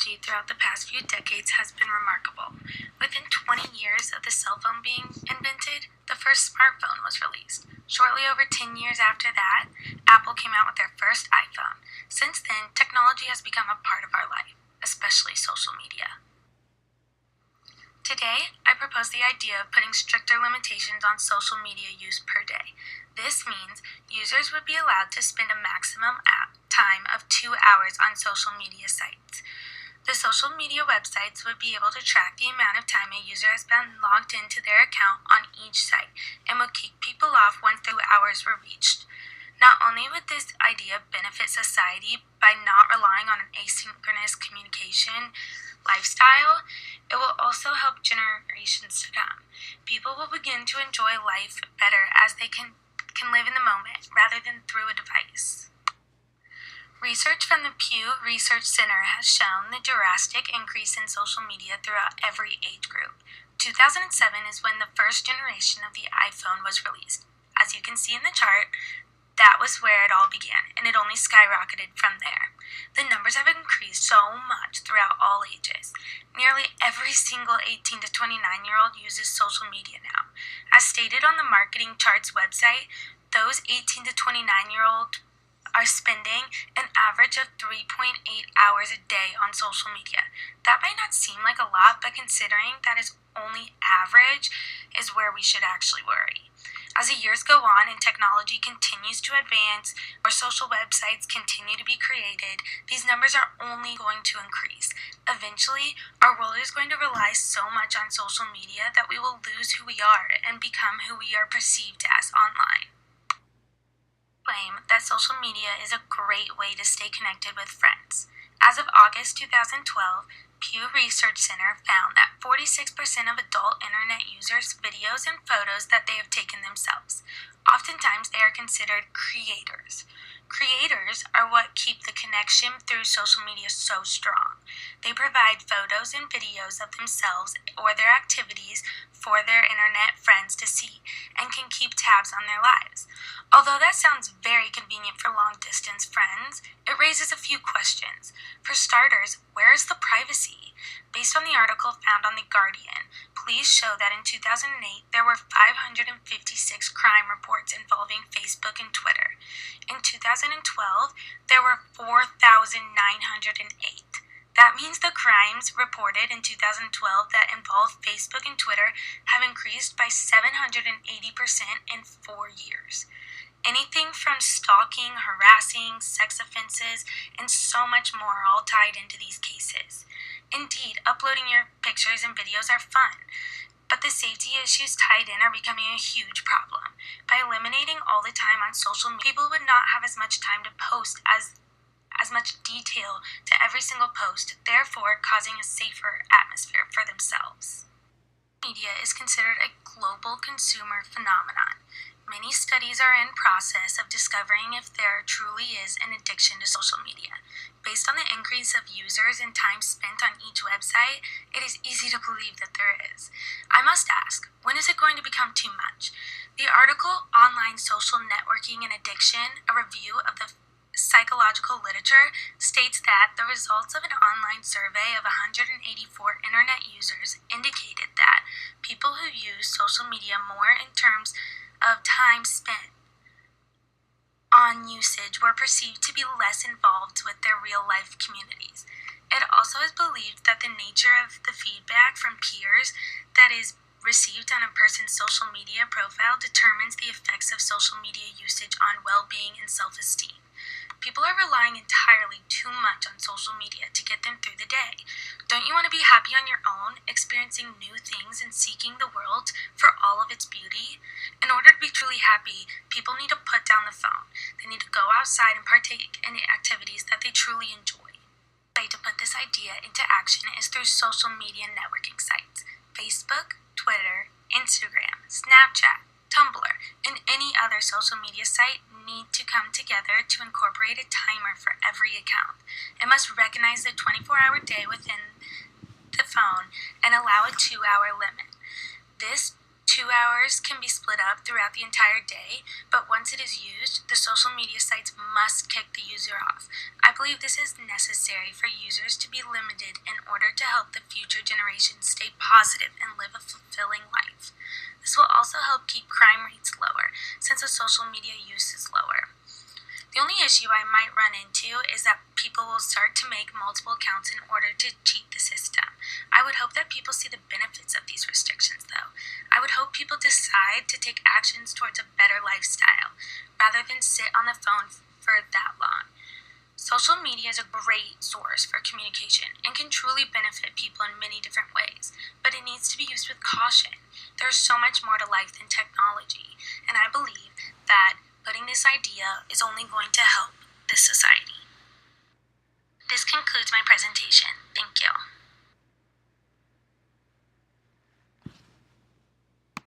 technology throughout the past few decades has been remarkable. Within 20 years of the cell phone being invented, the first smartphone was released. Shortly over 10 years after that, Apple came out with their first iPhone. Since then, technology has become a part of our life, especially social media. Today, I propose the idea of putting stricter limitations on social media use per day. This means users would be allowed to spend a maximum time of 2 hours on social media sites. The social media websites would be able to track the amount of time a user has been logged into their account on each site and would kick people off once the hours were reached. Not only would this idea benefit society by not relying on an asynchronous communication lifestyle, it will also help generations to come. People will begin to enjoy life better as they can live in the moment rather than through a device. Research from the Pew Research Center has shown the drastic increase in social media throughout every age group. 2007 is when the first generation of the iPhone was released. As you can see in the chart, that was where it all began, and it only skyrocketed from there. The numbers have increased so much throughout all ages. Nearly every single 18 to 29-year-old uses social media now. As stated on the Marketing Charts website, those 18 to 29-year-old are spending an average of 3.8 hours a day on social media. That might not seem like a lot, but considering that is only average is where we should actually worry. As the years go on and technology continues to advance, or social websites continue to be created, these numbers are only going to increase. Eventually, our world is going to rely so much on social media that we will lose who we are and become who we are perceived as online. Claim that social media is a great way to stay connected with friends. As of August 2012, Pew Research Center found that 46% of adult internet users videos and photos that they have taken themselves. Oftentimes, they are considered creators. Creators are what keep the connection through social media so strong. They provide photos and videos of themselves or their activities for their internet friends to see and can keep tabs on their lives. Although that sounds very convenient for long-distance friends, it raises a few questions. For starters, where is the privacy? Based on the article found on The Guardian, police show that in 2008 there were 556 crime reports involving Facebook and Twitter. In 2012, there were 4,908. That means the crimes reported in 2012 that involve Facebook and Twitter have increased by 780% in 4 years. Anything from stalking, harassing, sex offenses, and so much more are all tied into these cases. Indeed, uploading your pictures and videos are fun, but the safety issues tied in are becoming a huge problem. By eliminating all the time on social media, people would not have as much time to post as much detail to every single post, therefore causing a safer atmosphere for themselves. Media is considered a global consumer phenomenon. Many studies are in process of discovering if there truly is an addiction to social media. Based on the increase of users and time spent on each website, it is easy to believe that there is. I must ask, when is it going to become too much? The article Online Social Networking and Addiction, a review of the psychological literature, states that the results of an online survey of 184 internet users indicated that people who use social media more in terms of time spent on usage were perceived to be less involved with their real-life communities. It also is believed that the nature of the feedback from peers that is received on a person's social media profile determines the effects of social media usage on well-being and self-esteem. People are relying entirely too much on social media to get them through the day. Don't you want to be happy on your own, experiencing new things and seeking the world for all of its beauty? In order to be truly happy, people need to put down the phone. They need to go outside and partake in the activities that they truly enjoy. The way to put this idea into action is through social media networking sites. Facebook, Twitter, Instagram, Snapchat, Tumblr, and any other social media site need to come together to incorporate a timer for every account. It must recognize the 24-hour day within the phone and allow a 2-hour limit. This 2 hours can be split up throughout the entire day, but once it is used, the social media sites must kick the user off. I believe this is necessary for users to be limited in order to help the future generations stay positive and live a fulfilling life. This will also help keep crime rates lower, since the social media use is lower. The only issue I might run into is that people will start to make multiple accounts in order to cheat the system. I would hope that people see the benefits of these restrictions, though. I would hope people decide to take actions towards a better lifestyle, rather than sit on the phone for that long. Social media is a great source for communication and can truly benefit people in many different ways, but it needs to be used with caution. There's so much more to life than technology, and I believe that putting this idea is only going to help this society. This concludes my presentation. Thank you.